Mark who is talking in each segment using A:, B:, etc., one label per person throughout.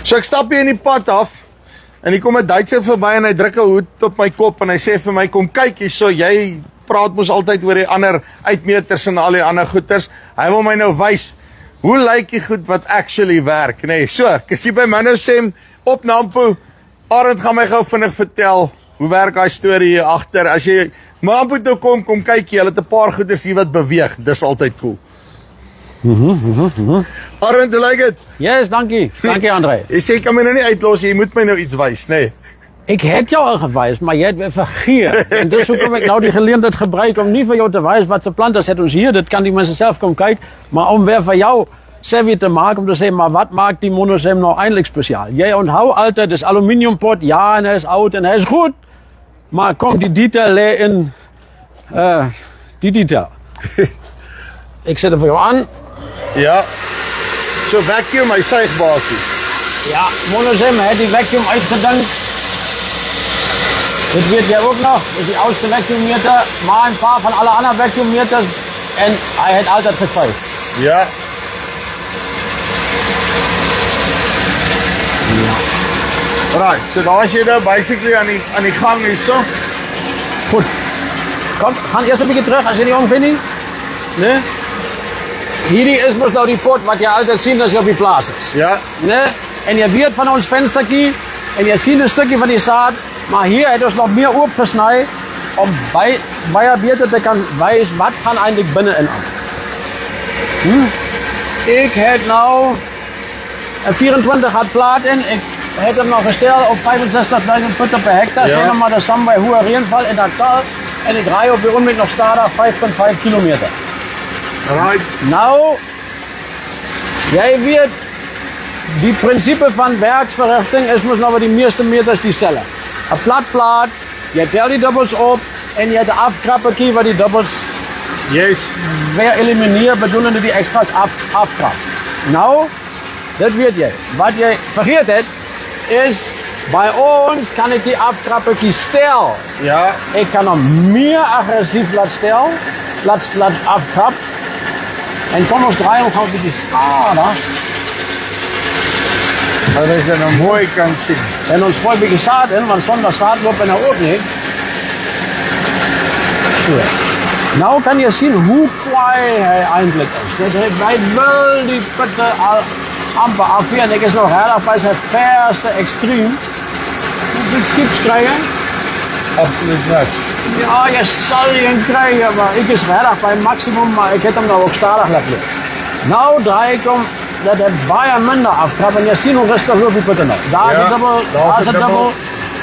A: So ek stap hier in die pad af en hier kom 'n Duitser verby en hy druk 'n hoed op my kop en hy sê vir my kom kyk hierso, jy praat mos altyd oor die ander uitmeters en al die ander goeters. Hy wil my nou wys hoe lyk die goed wat actually werk, nee. So, ek is hier by Manno Sem op Nampo. Arend gaan my gou vinnig vertel hoe werk daai storie hier agter. As jy Nampo toe kom kyk jy, hulle het 'n paar goeders hier wat beweeg. Dis altyd cool. Arend, hoe lyk dit?
B: Yes, dankie. Dankie, André.
A: Jy sê, jy kan my nou nie uitlos, jy moet my nou iets wys, nee.
B: Ik heb jou al gewijs, maar jij hebt weer vergeet. En dus kom ik nou die gelegenheid gebruiken om niet voor jou te wijzen wat ze planten zetten ons hier. Dat kan die mensen zelf komen kijken. Maar om weer voor jou savvy te maken, om te zeggen, maar wat maakt die Manno Sem nou eindelijk speciaal? Jij onthoudt altijd, dus aluminiumpot, ja, en hij is oud en hij is goed. Maar komt die detail in, die detail. Ik zet hem voor jou aan.
A: Ja, so vacuum, hy suig basies.
B: Ja, Manno Sem heeft die vacuum uitgedankt. Dit weet jij ook nog, dat is die oudste vacuummeter, maar een paar van alle andere vacuummeters en hij heeft altijd gezuigd.
A: Ja. Right, so daar is jy nou basically aan die gang hierso.
B: Goed. Kom, gaan eerst een beetje terug als je die onvindt. Nee? Hierdie is mos nou die pot wat je altijd ziet als je op die plaats is.
A: Ja.
B: Nee? En je weet van ons venstertje en je ziet een stukje van die zaad. Maar hier heeft ons nog meer opgesneden om bij beter te kan wijzen wat gaan eigenlijk binnenin aan. Ik heb nou een 24 hard plaat in. Ik heb hem nog gesteld op 65.000 putten per hectare.
A: Ja.
B: Zeg nog maar, dat samen bij hoge regenval in dat tal. En ik rij op de rondweg nog stadig 5,5 kilometer.
A: Right.
B: Nou, jij weet, die principe van werksverrichting is moest nou wat die meeste meters diezelfde. Een plat plaat, je telt die dubbels op en je hebt de afkrapperkie waar die dubbels
A: Yes.
B: weer elimineert, bedoelende die extra's afkrap. Nou, dat weet jij. Wat jij vergeet hebt, is bij ons kan ik die afkrapperkie stellen.
A: Ja.
B: Ik kan hem meer agressief laten stellen, laat afkrap. En kom ons draaien om gewoon een beetje stadig.
A: Dat is dan een mooi kan zien.
B: En ons gooi een beetje zaad in, want zonder zaad loopt er nou ook niet. Zo. Nou kan je zien hoe kwaai hij eigenlijk is. Wij willen die putten al amper afweer. En ik is nog heel bij zijn verste extreem. Moet je iets skips krijgen?
A: Absoluut niet.
B: Ja, je zal je krijgen, maar ik is heel bij maximum, maar ik heb hem nou ook stadig laten. Nou draai ik hem. Dat heeft bijna minder afkrap en je ziet hoe rustig loopt die putten nog. Daar is het dubbel, daar is het dubbel,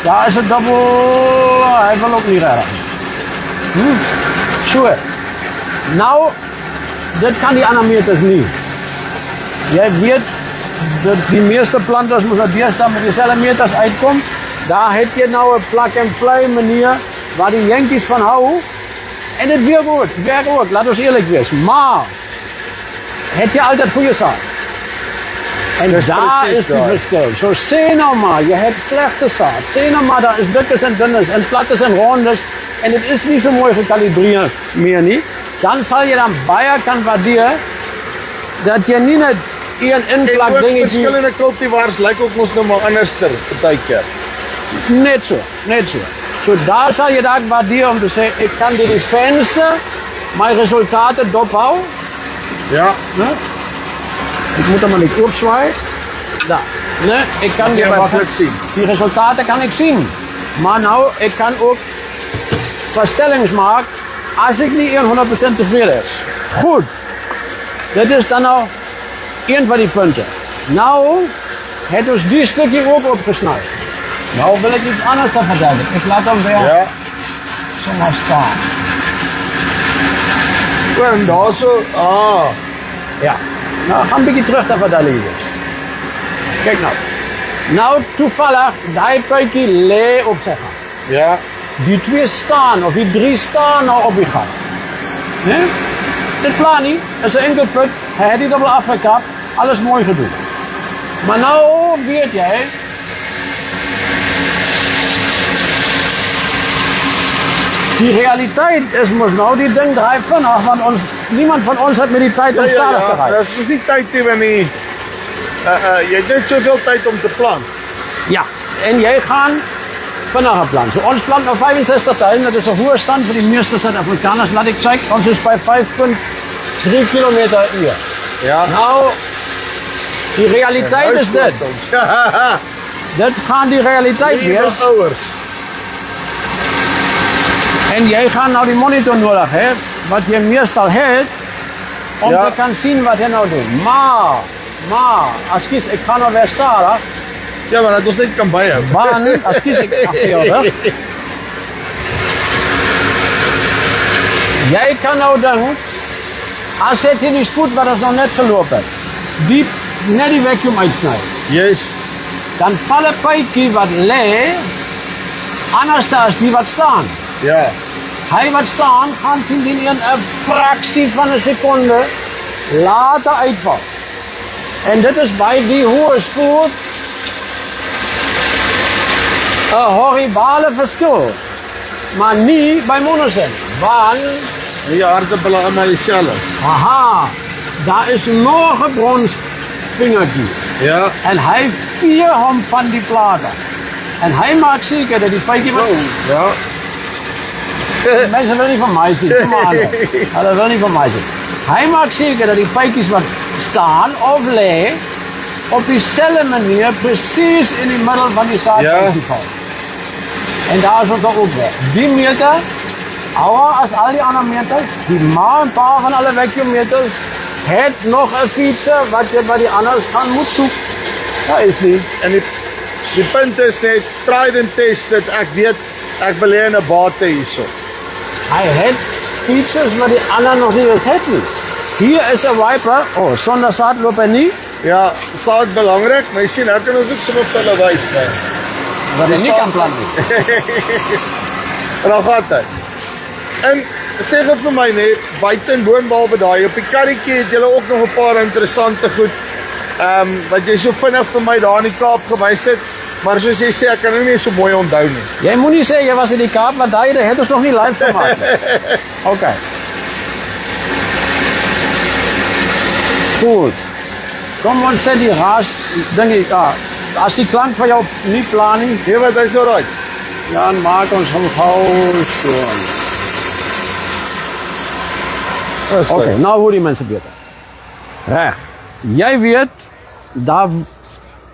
B: daar is het dubbel, hij wil ook niet redden. Zo. Nou, dit kan die andere meters niet. Jij weet, dat die meeste planters moeten eerst dan met diezelfde meters uitkomen. Daar heb je nou een plug-and-play manier waar die Yankees van houden. En het werkt ook, laat ons eerlijk wezen. Maar, heb je altijd goede zaad. En dus daar is het verschil. Zo zie nou maar, je hebt slechte zaad. Zie nou maar, daar is dikkes en dunnes en plattes en rondes. En het is niet zo mooi gekalibreerd meer niet. Dan zal je dan bijna kan waarderen dat je niet net één inplak
A: dingetje.
B: dingetje...
A: Verschillende cultivars lijken ook nog maar anders partykeer.
B: Net zo, net zo. Zo daar zal je dat waarderen om te zeggen, ik kan dit venster mijn resultaten ophouden.
A: Ja.
B: Nee? Ik moet hem maar niet opzwaaien. Daar. Nee, ik kan
A: die makkelijk zien.
B: Die resultaten kan ik zien. Maar nou, ik kan ook voorstellings maken als ik niet 100% tevreden is. Goed. Dit is dan nou een van die punten. Nou, het is die stukje ook opgesneden. Nou wil ik iets anders te vertellen. Ik laat hem weer zomaar staan.
A: En daar zo,
B: Ja. Nou, ga een beetje terug naar vertellen hier. Kijk nou. Nou, toevallig, die puitje lee op zich.
A: ja.
B: Die twee staan, of die drie staan nou op die gang. Nee? Dit plan niet, dat is een enkel put. Hij heeft die dubbel afgekapt, alles mooi gedaan. Maar nou weet jij, die realiteit is mos nou, die ding draait vanaf, want niemand van ons heeft met die tijd om stadig te rijden.
A: Dat is die tijd die we niet. Jy het net soveel tyd om te plant.
B: Ja, en jy gaan vinniger plant. So ons plant nou 65.000, dat is 'n hoë stand vir die meeste Suid-Afrikaners. Laat ek kyk, ons is by 5,3 km/h.
A: Ja.
B: Nou, die realiteit is dit. Dit gaan die realiteit wees.
A: Ouers.
B: En jy gaan nou die monitor nodig hê, wat jy meestal het, om
A: Ja.
B: te kan sien wat jy nou doen. Maar, ekskuus, ek gaan nou weer stadig.
A: Ja, maar dat ons net kan byhou.
B: Want, ekskuus, ek agter jou rug. Jy kan nou dink, as jy die spoed wat ons nou net geloop het, net die vacuum uitsny,
A: Yes.
B: dan val 'n pypie wat lê, anders as die wat staan.
A: Ja.
B: Hy wat staan, gaan teen 'n fraksie van 'n sekonde later uitval. En dit is by die hoë spoed 'n horribale verskil. Maar nie by monosin, want
A: Die aardappele almal dieselfde.
B: aha, daar is nog 'n bronsvingertjie
A: Ja.
B: en hy vee hom van die plate. En hy maak seker dat die fytjie wat
A: Ja.
B: mense wil nie van my sien, kom aan. Hulle wil nie van my sien. Hy maak seker dat die fytjies wat staan of lê op dieselfde manier presies in die middel van die saad
A: Ja.
B: val. En daar is ons ook weer. Die meter, ouer as al die ander meters, die ma en pa van alle vacuummeters, het nog 'n feature wat jy by die anders gaan moet soek. Daar is nie.
A: En die punt is net, tried and tested. Ek weet, ek wil hê 'n bate hierso.
B: Hy het features wat die ander nog nie het nie. Hier is 'n wiper. Sonder saad loop hy nie.
A: Ja, saad belangrik, maar jy sien, nou kan ons ook sommer vir hulle wys, né?
B: Wat hy nie
A: saad-
B: kan plant nie.
A: En dan gaan hy. En sê gou vir my net, buite en boonbehalwe daai, op die karretjie het julle ook nog 'n paar interessante goed. Wat jy so vinnig vir my daar in die Kaap gewys het, maar soos jy sê, ek kan nou nie so mooi onthou nie.
B: Jy moenie sê jy was in die Kaap, want daai het ons nog nie live gemaak nie. Okay. Goed. Kom ons sê die ras dinge, as die klank van jou nie plan nie,
A: Nee, wat hy's alright.
B: dan maak ons hom gou skoon.
A: Dis
B: Okay, nou hoor die mense beter. Reg. Jy weet, daar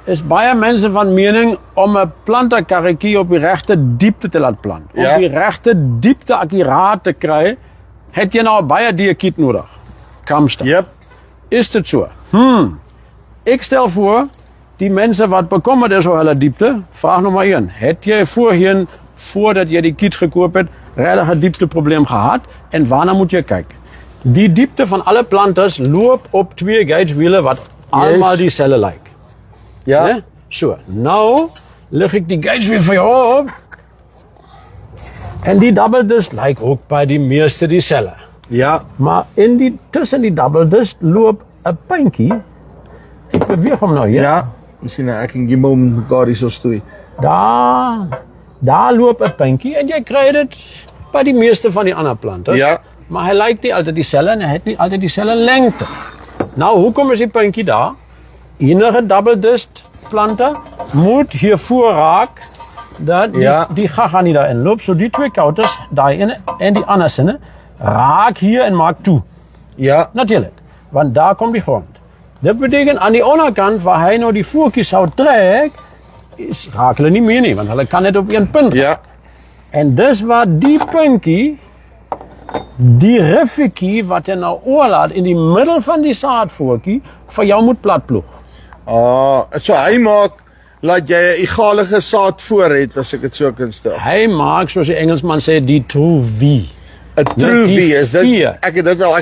B: is baie mense van mening om 'n plantekarretjie op die regte diepte te laat plant. Om
A: Ja.
B: die regte diepte akkuraat te kry, het jy nou baie diakiet nodig. Kamste.
A: Jep.
B: Is dit so? Ek stel voor, die mense wat bekommerd is oor hulle diepte, vraag nommer 1. Het jy voorheen, voordat jy die kit gekoop het, regtig 'n diepteprobleem gehad? En waarna moet jy kyk? Die diepte van alle plantes loop op 2 gaugewiele wat almal dieselfde lyk.
A: Ja.
B: Né? So, nou lig ek die gaugewiel vir jou op. En die double disc lyk ook by die meeste dieselfde.
A: Ja.
B: Maar tussen die double disc loop 'n puntjie. Ek beweeg hom nou hier.
A: Ja. Miskien ek en Gimbal mekaar hierso stoei.
B: Daar loop 'n puntjie en jy kry dit by die meeste van die ander plante.
A: Ja.
B: Maar hy lyk nie altyd dieselfde en hy het nie altyd dieselfde lengte. Nou, hoekom is die puntjie daar? Enige double disc plante moet hier voor raak dat die gaga nie daarin loop. So die 2 kouters, daai ene en die ander sinne, raak hier en maak toe.
A: Ja.
B: Natuurlijk, want daar komt die grond. Dat betekent aan die onderkant waar hij nou die voertjes zou trekken, schakelen niet meer nie, want hulle kan net op 1 punt.
A: Ja.
B: En dus waar die puntjie, die riffiekie wat jy nou oorlaat in die middel van die saadvoertjie, vir jou moet platploeg.
A: So hy maak laat jy 'n egalige saad voor het, as ek dit so kan stel.
B: Hy maak, soos die Engelsman sê, die true V.
A: 'n true
B: die
A: V is dit.
B: vier.
A: Ek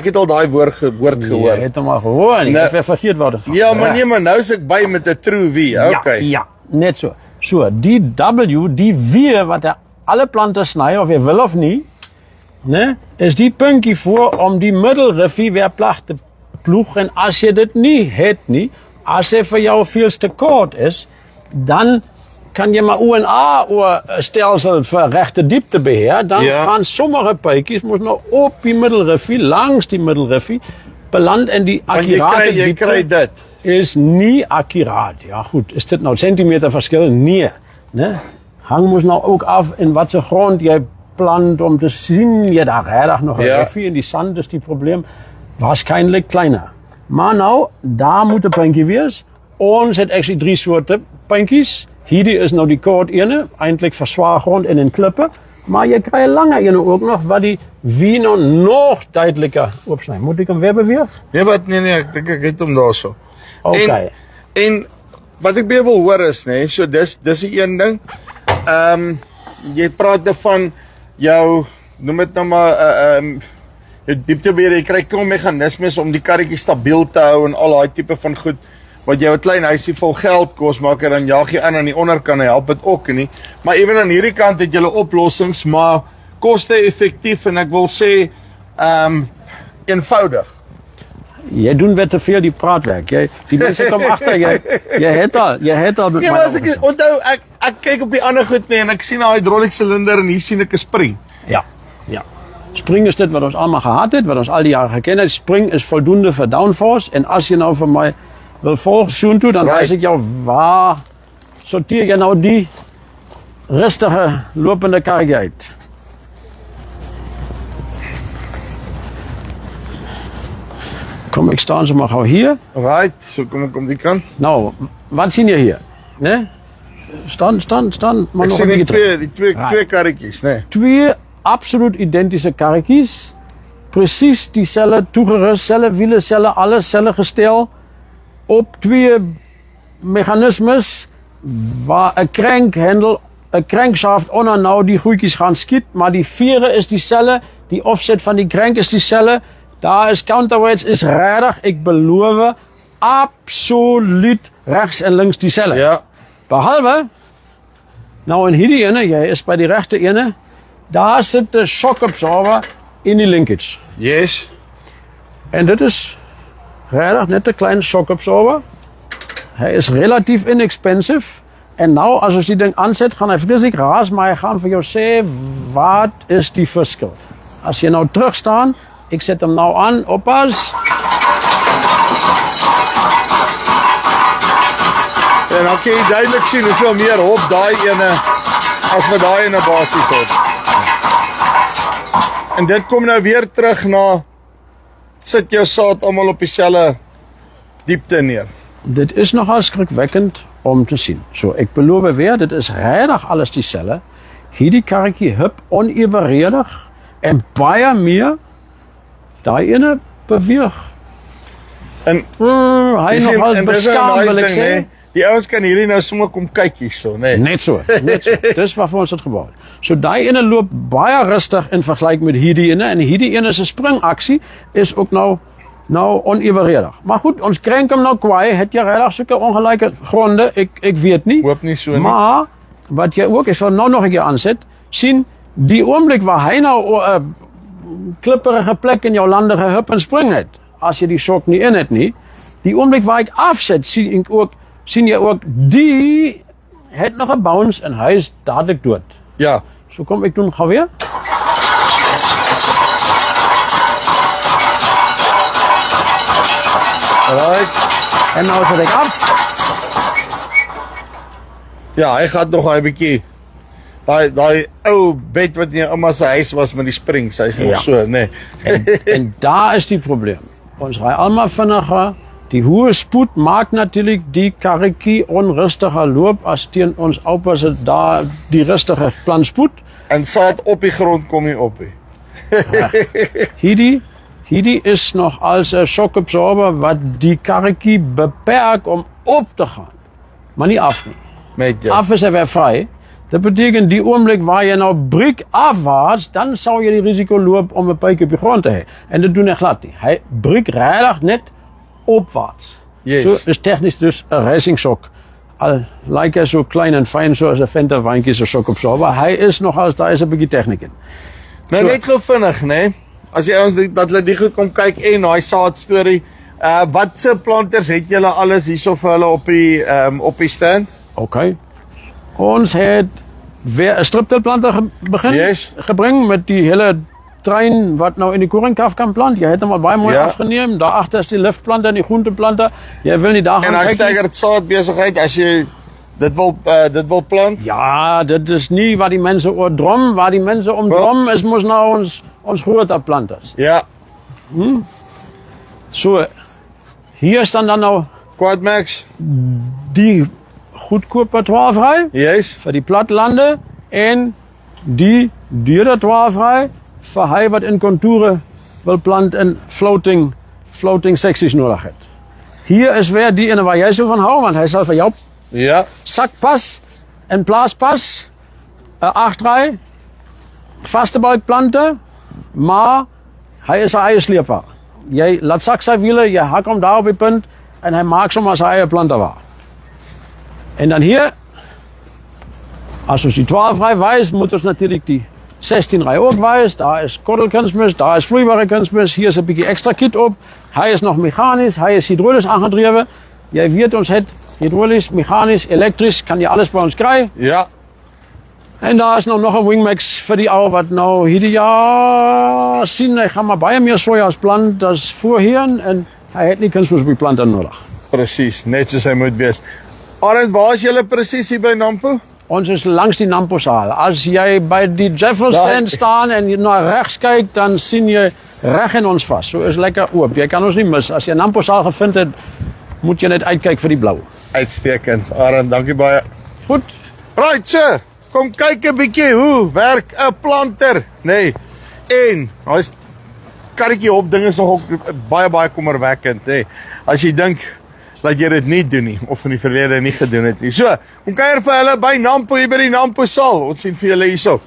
A: het al daai woord gehoor.
B: Jy het hom al gehoor, nie.
A: Nee.
B: Ek het vergeet wat dit gaan.
A: Ja, maar nee, maar nou is ek by met 'n true V. Okay.
B: Ja, net so. So, die W, die V wat alle plante sny, of jy wil of nie, né, is die puntjie voor om die middelriffie weer plat te ploeg. En as jy dit nie het nie, as hy vir jou veel te kort is, dan kan jy maar O en A oor 'n stelsel vir regte diepte beheer, dan gaan sommige pypies moet nou op die middelriffie, langs die middelriffie, beland in die
A: Want jy
B: akkurate
A: kry
B: diepte.
A: dit.
B: is nie akkuraat. Ja goed, is dit nou centimeter verskil? Nee. Né? Hang mos nou ook af in watse grond jy plant om te sien jy daar regtig nog 'n riffie in die sand is die probleem waarskynlik kleiner. Maar nou, daar moet 'n puntjie wees. Ons het actually 3 soorte puntjies. Hierdie is nou die kort ene, eintlik vir swaar grond en in klippe. Maar jy kry 'n langer ene ook nog wat die vino nog duideliker oopsny. Moet ek hom weer beweeg?
A: Nee, wat nee, ek dink ek het hom daarso.
B: Okay.
A: En wat ek weer wil hoor is, nê, so dis die een ding. Jy praat van jou, noem dit nou maar jou dieptebeheer, jy kry klomp meganismes om die karretjie stabiel te hou en al daai tipe van goed. Wat jou 'n klein huisie vol geld kos, maak dan jaag jy aan die onderkant en help dit ook nie. Maar ewen aan hierdie kant het jy oplossings, maar koste-effektief en ek wil sê eenvoudig.
B: Jy doen weer te veel die praatwerk. Die mense kom agter jy het al met
A: Nee, maar as ek onthou ek kyk op die ander goed nie en ek sien 'n hydraulic silinder en hier sien ek 'n spring.
B: Ja. Spring is dit wat ons almal gehad het, wat ons al die jare geken het. Spring is voldoende vir downforce en as jy nou vir my wil volg soontoe, dan wys ek jou waar sorteer jy nou die rustige lopende karretjie uit. Kom, ek staan so maar gou hier.
A: Right, so kom die kant.
B: Nou, wat sien jy hier? Né? Staan, maar
A: Ek
B: nog
A: sien
B: 'n
A: die
B: bietjie.
A: twee karretjies, né?
B: 2 absoluut identiese karretjies. Presies dieselfde toegerus, selfe wiele, selfe alles, selfe gestel op 2 meganismes waar 'n krankhandel, 'n crankshaft onder nou die goedjies gaan skiet, maar die vere is dieselfde, die offset van die crank is dieselfde. Daar is counterweights is regtig, ek beloof, absoluut regs en links dieselfde.
A: Ja.
B: Behalwe, nou in hierdie ene, jy is by die regte ene, daar sit 'n shock absorber in die linkage.
A: Yes.
B: En dit is regtig net 'n klein shock absorber. Hy is relatief inexpensive. En nou as ons die ding aanset, gaan hy vreeslik raas, maar hy gaan vir jou sê wat is die verskil. As jy nou terug staan, ek set hom nou aan, oppas.
A: En dan kan jy duidelik sien hoeveel meer hop daai ene as wat daai ene basies het. En dit kom nou weer terug na sit jou saad almal op dieselfde diepte neer.
B: Dit is nogal skrikwekkend om te sien. So ek beloof weer, dit is regtig alles dieselfde. Hierdie karretjie hup onevenredig en baie meer. Daai ene beweeg.
A: En
B: Hy
A: dis
B: nogal
A: en dis 'n
B: beskaam
A: nice
B: wil ek
A: ding,
B: sê.
A: né? Die ouens kan hierdie nou sommer kom kyk hierso, né?
B: Net so. Dis waarvoor ons dit gebou het. So daai ene loop baie rustig in vergelyking met hierdie ene en hierdie ene se springaksie is ook nou onevenredig. Maar goed, ons krenk hom nou kwaai, het jy regtig sulke ongelyke gronde? Ek weet nie.
A: Hoop nie so nie.
B: Maar wat jy ook, ek sal nou nog 'n keer aanset, sien die oomblik waar hy nou 'n klipperige plek in jou landige hup en spring het, as jy die shock nie in het nie, die oomblik waar ek afset, sien jy ook die het nog 'n bounce en hy is dadelik dood.
A: Ja.
B: So kom ek doen gou weer.
A: Right.
B: En nou sit ek af.
A: Ja, hy gaan nog 'n bietjie daai ou bed wat in jou ouma se huis was met die springs, hy's nog
B: Ja.
A: so, né?
B: En daar is die probleem. Ons ry almal vinniger. Die hoë spoed maak natuurlik die karretjie onrustiger loop as teen ons oupas het daar die rustige planspoed.
A: En saad op die grond kom nie op nie.
B: Hierdie is nog als 'n shock absorber wat die karretjie beperk om op te gaan, maar nie af nie.
A: Met jou.
B: Af is hy weer vry. Dat beteken die oomblik waar jy nou breek afwaarts, dan sou jy die risiko loop om 'n pyp op die grond te hê. En dit doen hy glad nie. Hy breek regtig net opwaarts.
A: Yes.
B: So is tegnies dus 'n racing shock. Al lyk hy so klein en fyn soos 'n Fender wyntjie se shock absorber, hy is nogals daar is 'n bietjie tegniek in.
A: Nou
B: So.
A: net gou vinnig, né? As jy ons dat hulle die goed kom kyk en daai saad storie, wat se planters het julle alles hierso vir hulle op die stand?
B: Okay. Ons het weer 'n striptilplanter gebring
A: Yes.
B: met die hele trein wat nou in die koringkaf kan plant. Jy het hom al baie mooi
A: Ja.
B: afgeneem. Daar agter is die liftplanter en die groenteplanter. Jy wil nie daar
A: En
B: gaan
A: hy
B: kyk nie.
A: steiger saadbesigheid as jy dit wil plant.
B: Ja, dit is nie wat die mense oor drom. Waar die mense om drom is mos nou ons groter planters.
A: Ja,
B: So, hier staan dan nou
A: Quadmax.
B: die goedkope 12-ry
A: Yes.
B: vir die platlande en die dure 12-ry vir hy wat in kontoure wil plant en floating seksies nodig het. Hier is weer die ene waar jy so van hou, want hy sal vir jou
A: Ja.
B: sakpas en plaaspas, 'n 8-ry, vaste balkplante, maar hy is 'n eie sleeper. Jy laat sak sy wiele, jy hak hom daar op die punt en hy maak sommer sy eie plante waar. En dan hier, as ons die 12-ry wys, moet ons natuurlik die 16-ry ook wys. Daar is kordelkunsmis, daar is vloeibare kunsmis, hier is 'n bietjie ekstra kit op. Hy is nog meganies, hy is hidrolies aangedrewe. Jy weet ons het hidrolies, meganies, elektries, kan jy alles by ons kry.
A: Ja.
B: En daar is nou nog 'n Wingmax vir die ou wat nou hierdie jaar sien hy gaan maar baie meer sojas plant as voorheen en hy het nie kunsmis op die plante nodig.
A: Presies, net soos hy moet wees. Arend, waar is julle presies hier by Nampo?
B: Ons is langs die Nampo-saal. As jy by die Jeffel stand staan en jy na regs kyk, dan sien jy reg in ons vas. So is lekker oop. Jy kan ons nie mis. As jy Nampo-saal gevind het, moet jy net uitkyk vir die blou.
A: Uitstekend. Arend, dankie baie.
B: Goed.
A: Right, so, kom kyk 'n bietjie hoe werk 'n planter, nê. En daai's karretjie op ding is nog baie kommerwekkend, nê. As jy dink dat jy dit nie doen nie of in die verlede nie gedoen het nie. So, kom kuier vir hulle by Nampo hier by die Nampo saal. Ons sien vir julle hierso.